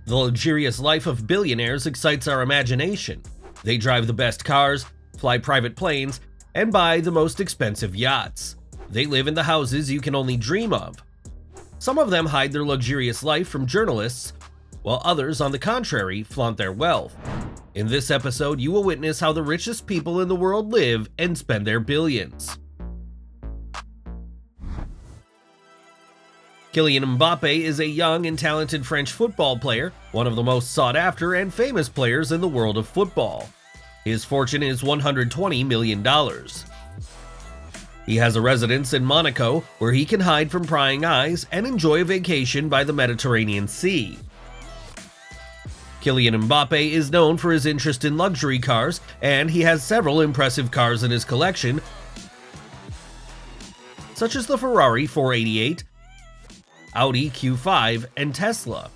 The luxurious life of billionaires excites our imagination. They drive the best cars, fly private planes, and buy the most expensive yachts. They live in the houses you can only dream of. Some of them hide their luxurious life from journalists, while others, on the contrary, flaunt their wealth. In this episode, you will witness how the richest people in the world live and spend their billions. Killian Mbappe is a young and talented French football player, one of the most sought-after and famous players in the world of football. His fortune is $120 million. He has a residence in Monaco, where he can hide from prying eyes and enjoy a vacation by the Mediterranean Sea. Killian Mbappe is known for his interest in luxury cars, and he has several impressive cars in his collection, such as the Ferrari 488, Audi Q5, and Tesla.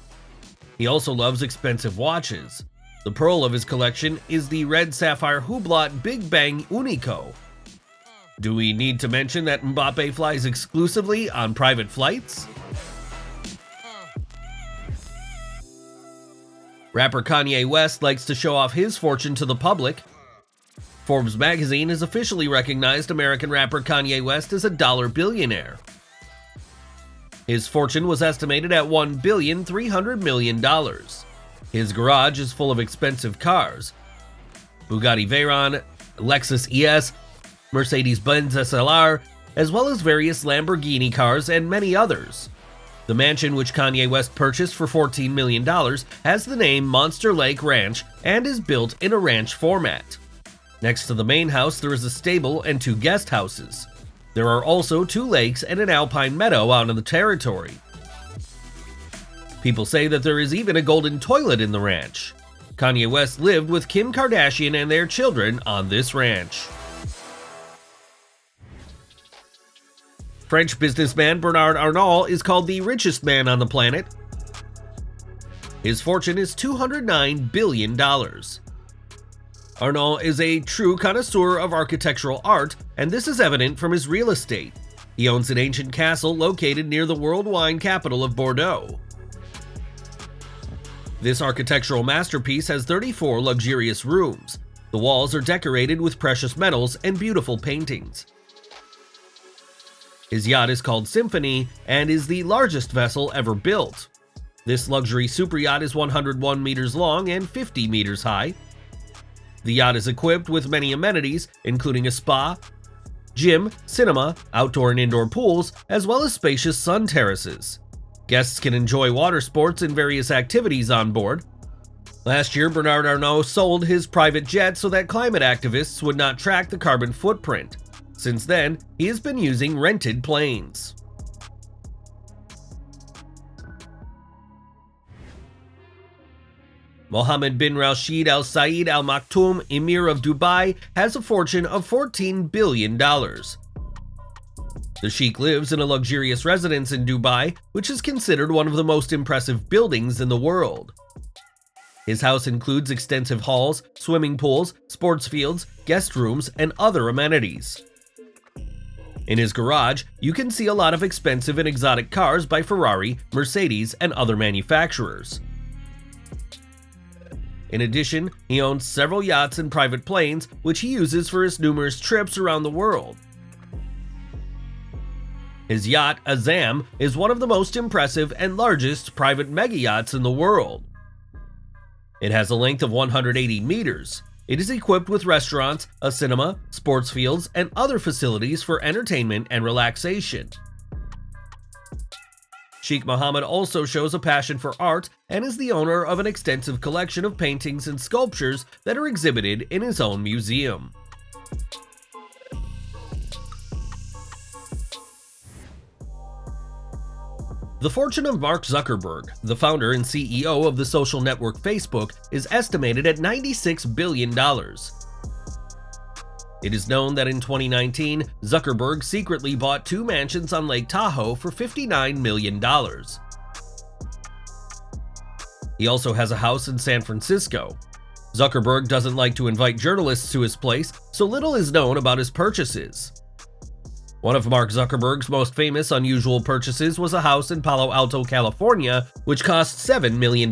He also loves expensive watches. The pearl of his collection is the red sapphire Hublot Big Bang Unico. Do we need to mention that Mbappe flies exclusively on private flights? Rapper Kanye West likes to show off his fortune to the public. Forbes magazine has officially recognized American rapper Kanye West as a dollar billionaire. His fortune was estimated at $1.3 billion. His garage is full of expensive cars: Bugatti Veyron, Lexus ES, Mercedes-Benz SLR, as well as various Lamborghini cars and many others. The mansion, which Kanye West purchased for $14 million, has the name Monster Lake Ranch and is built in a ranch format. Next to the main house, there is a stable and 2 guest houses. There are also 2 lakes and an alpine meadow out in the territory. People say that there is even a golden toilet in the ranch. Kanye West lived with Kim Kardashian and their children on this ranch. French businessman Bernard Arnault is called the richest man on the planet. His fortune is $209 billion. Arnault is a true connoisseur of architectural art, and this is evident from his real estate. He owns an ancient castle located near the world wine capital of Bordeaux. This architectural masterpiece has 34 luxurious rooms. The walls are decorated with precious metals and beautiful paintings. His yacht is called Symphony and is the largest vessel ever built. This luxury super yacht is 101 meters long and 50 meters high. The yacht is equipped with many amenities, including a spa, gym, cinema, outdoor and indoor pools, as well as spacious sun terraces. Guests can enjoy water sports and various activities on board. Last year, Bernard Arnault sold his private jet so that climate activists would not track the carbon footprint. Since then, he has been using rented planes. Mohammed bin Rashid Al Saeed Al Maktoum, Amir of Dubai, has a fortune of $14 billion. The sheikh lives in a luxurious residence in Dubai, which is considered one of the most impressive buildings in the world. His house includes extensive halls, swimming pools, sports fields, guest rooms, and other amenities. In his garage, you can see a lot of expensive and exotic cars by Ferrari, Mercedes, and other manufacturers. In addition, he owns several yachts and private planes, which he uses for his numerous trips around the world. His yacht, Azam, is one of the most impressive and largest private mega yachts in the world. It has a length of 180 meters. It is equipped with restaurants, a cinema, sports fields, and other facilities for entertainment and relaxation. Sheikh Mohammed also shows a passion for art and is the owner of an extensive collection of paintings and sculptures that are exhibited in his own museum. The fortune of Mark Zuckerberg, the founder and CEO of the social network Facebook, is estimated at $96 billion. It is known that in 2019, Zuckerberg secretly bought 2 mansions on Lake Tahoe for $59 million. He also has a house in San Francisco. Zuckerberg doesn't like to invite journalists to his place, so little is known about his purchases. One of Mark Zuckerberg's most famous unusual purchases was a house in Palo Alto, California, which cost $7 million.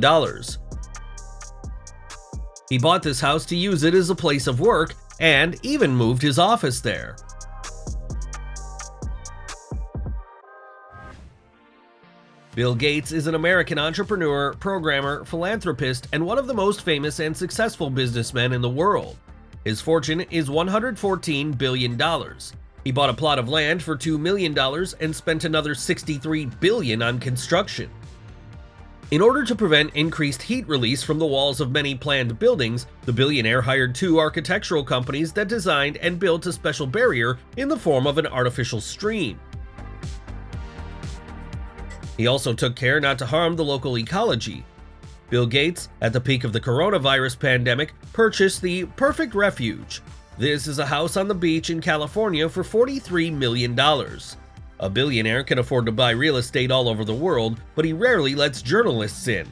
He bought this house to use it as a place of work and even moved his office there. Bill Gates is an American entrepreneur, programmer, philanthropist, and one of the most famous and successful businessmen in the world. His fortune is $114 billion. He bought a plot of land for $2 million and spent another $63 billion on construction. In order to prevent increased heat release from the walls of many planned buildings, the billionaire hired 2 architectural companies that designed and built a special barrier in the form of an artificial stream. He also took care not to harm the local ecology. Bill Gates, at the peak of the coronavirus pandemic, purchased the Perfect Refuge. This is a house on the beach in California for $43 million. A billionaire can afford to buy real estate all over the world, but he rarely lets journalists in.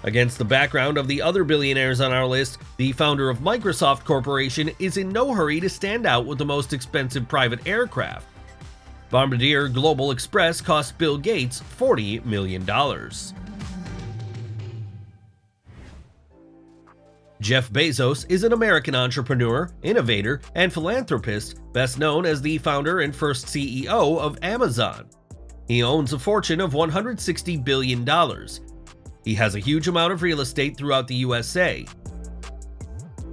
Against the background of the other billionaires on our list, the founder of Microsoft Corporation is in no hurry to stand out with the most expensive private aircraft. Bombardier Global Express cost Bill Gates $40 million. Jeff Bezos is an American entrepreneur, innovator, and philanthropist, best known as the founder and first CEO of Amazon. He owns a fortune of $160 billion. He has a huge amount of real estate throughout the USA.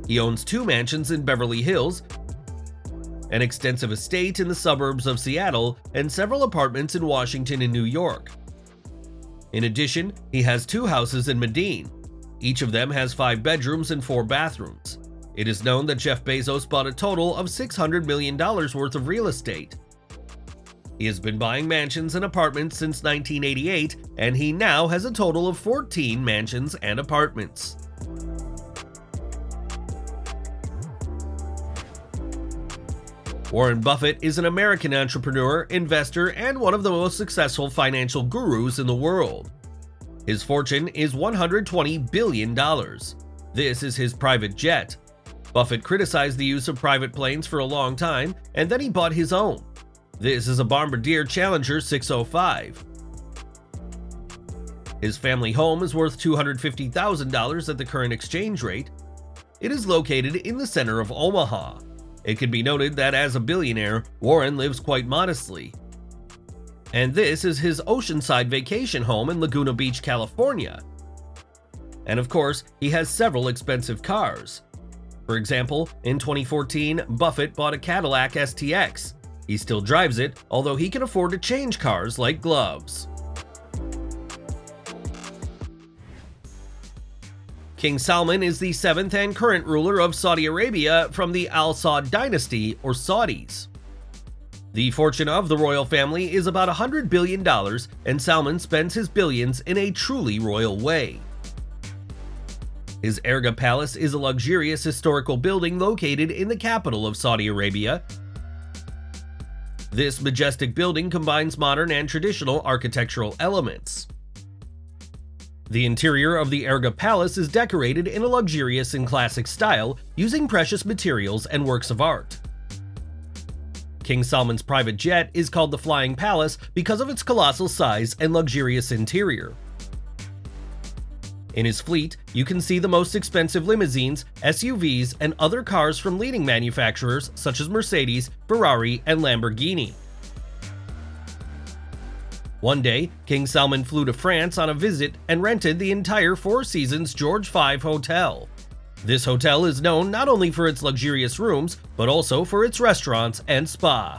He owns 2 mansions in Beverly Hills, an extensive estate in the suburbs of Seattle, and several apartments in Washington and New York. In addition, he has 2 houses in Medellin. Each of them has 5 bedrooms and 4 bathrooms. It is known that Jeff Bezos bought a total of $600 million worth of real estate. He has been buying mansions and apartments since 1988, and he now has a total of 14 mansions and apartments. Warren Buffett is an American entrepreneur, investor, and one of the most successful financial gurus in the world. His fortune is $120 billion. This is his private jet. Buffett criticized the use of private planes for a long time, and then he bought his own. This is a Bombardier Challenger 605. His family home is worth $250,000 at the current exchange rate. It is located in the center of Omaha. It can be noted that as a billionaire, Warren lives quite modestly. And this is his oceanside vacation home in Laguna Beach, California. And of course, he has several expensive cars. For example, in 2014, Buffett bought a Cadillac STX. He still drives it, although he can afford to change cars like gloves. King Salman is the 7th and current ruler of Saudi Arabia from the Al Saud dynasty, or Saudis. The fortune of the royal family is about $100 billion, and Salman spends his billions in a truly royal way. His Erga Palace is a luxurious historical building located in the capital of Saudi Arabia. This majestic building combines modern and traditional architectural elements. The interior of the Erga Palace is decorated in a luxurious and classic style, using precious materials and works of art. King Salman's private jet is called the Flying Palace because of its colossal size and luxurious interior. In his fleet, you can see the most expensive limousines, SUVs, and other cars from leading manufacturers such as Mercedes, Ferrari, and Lamborghini. One day, King Salman flew to France on a visit and rented the entire Four Seasons George V Hotel. This hotel is known not only for its luxurious rooms, but also for its restaurants and spa.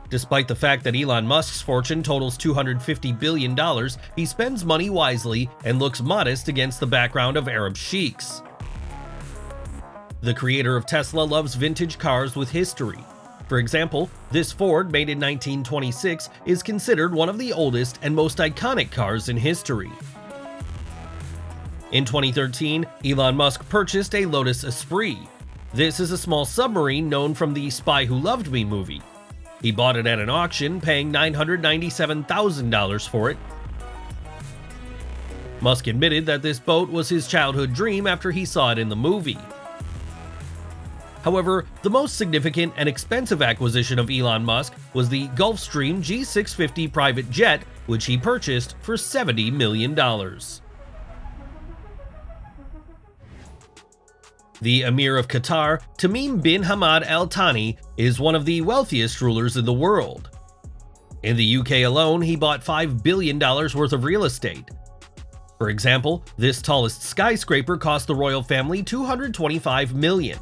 Despite the fact that Elon Musk's fortune totals $250 billion, he spends money wisely and looks modest against the background of Arab sheiks. The creator of Tesla loves vintage cars with history. For example, this Ford, made in 1926, is considered one of the oldest and most iconic cars in history. In 2013, Elon Musk purchased a Lotus Esprit. This is a small submarine known from the Spy Who Loved Me movie. He bought it at an auction, paying $997,000 for it. Musk admitted that this boat was his childhood dream after he saw it in the movie. However, the most significant and expensive acquisition of Elon Musk was the Gulfstream G650 private jet, which he purchased for $70 million. The Amir of Qatar, Tamim bin Hamad Al Thani, is one of the wealthiest rulers in the world. In the UK alone, he bought $5 billion worth of real estate. For example, this tallest skyscraper cost the royal family $225 million.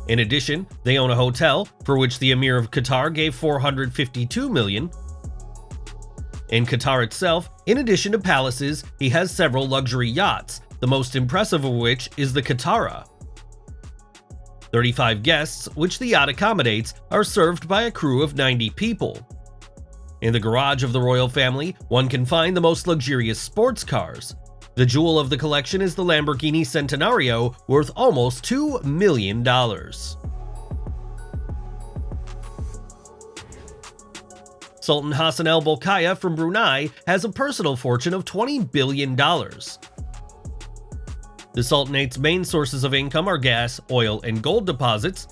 In addition, they own a hotel, for which the Amir of Qatar gave $452 million. In Qatar itself, in addition to palaces, he has several luxury yachts, the most impressive of which is the Qatara. 35 guests, which the yacht accommodates, are served by a crew of 90 people. In the garage of the royal family, one can find the most luxurious sports cars. The jewel of the collection is the Lamborghini Centenario, worth almost $2 million. Sultan Hassan Al Bolkiah from Brunei has a personal fortune of $20 billion. The Sultanate's main sources of income are gas, oil, and gold deposits.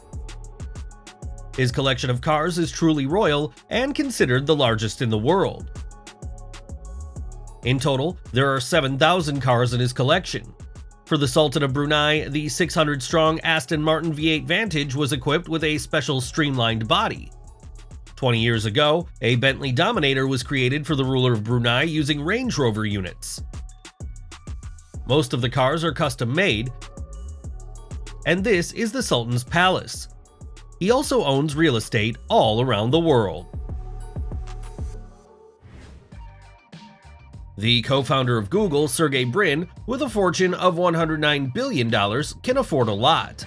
His collection of cars is truly royal and considered the largest in the world. In total, there are 7,000 cars in his collection. For the Sultan of Brunei, the 600-strong Aston Martin V8 Vantage was equipped with a special streamlined body. 20 years ago, a Bentley Dominator was created for the ruler of Brunei using Range Rover units. Most of the cars are custom-made, and this is the Sultan's palace. He also owns real estate all around the world. The co-founder of Google, Sergey Brin, with a fortune of $109 billion, can afford a lot.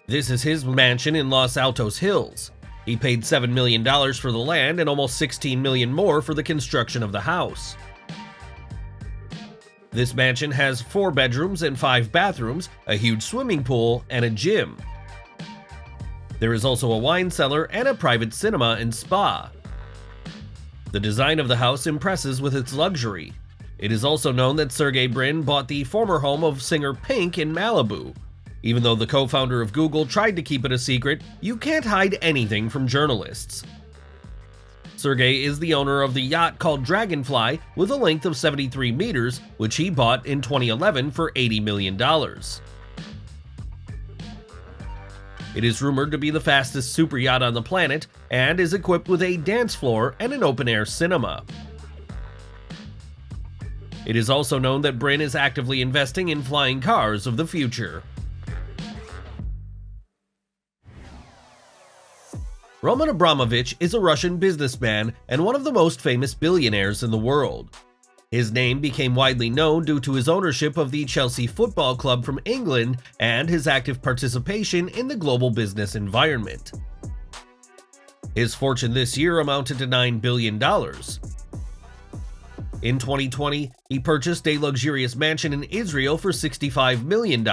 This is his mansion in Los Altos Hills. He paid $7 million for the land and almost $16 million more for the construction of the house. This mansion has 4 bedrooms and 5 bathrooms, a huge swimming pool, and a gym. There is also a wine cellar and a private cinema and spa. The design of the house impresses with its luxury. It is also known that Sergey Brin bought the former home of singer Pink in Malibu. Even though the co-founder of Google tried to keep it a secret, you can't hide anything from journalists. Sergey is the owner of the yacht called Dragonfly with a length of 73 meters, which he bought in 2011 for $80 million. It is rumored to be the fastest super yacht on the planet and is equipped with a dance floor and an open-air cinema. It is also known that Brin is actively investing in flying cars of the future. Roman Abramovich is a Russian businessman and one of the most famous billionaires in the world. His name became widely known due to his ownership of the Chelsea Football Club from England and his active participation in the global business environment. His fortune this year amounted to $9 billion. In 2020, he purchased a luxurious mansion in Israel for $65 million.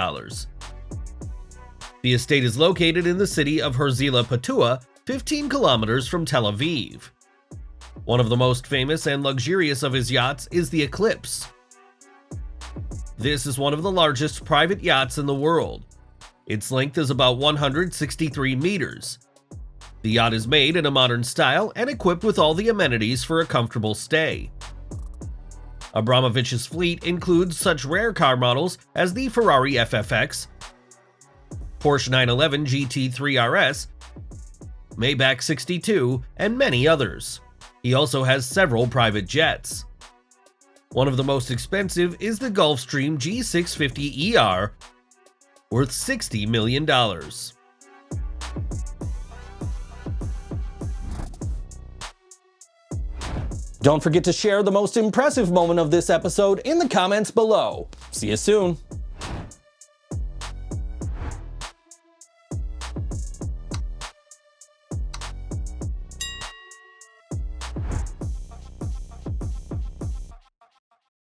The estate is located in the city of Herzliya Patua, 15 kilometers from Tel Aviv. One of the most famous and luxurious of his yachts is the Eclipse. This is one of the largest private yachts in the world. Its length is about 163 meters. The yacht is made in a modern style and equipped with all the amenities for a comfortable stay. Abramovich's fleet includes such rare car models as the Ferrari FFX, Porsche 911 GT3 RS, Maybach 62, and many others. He also has several private jets. One of the most expensive is the Gulfstream G650ER, worth $60 million. Don't forget to share the most impressive moment of this episode in the comments below. See you soon.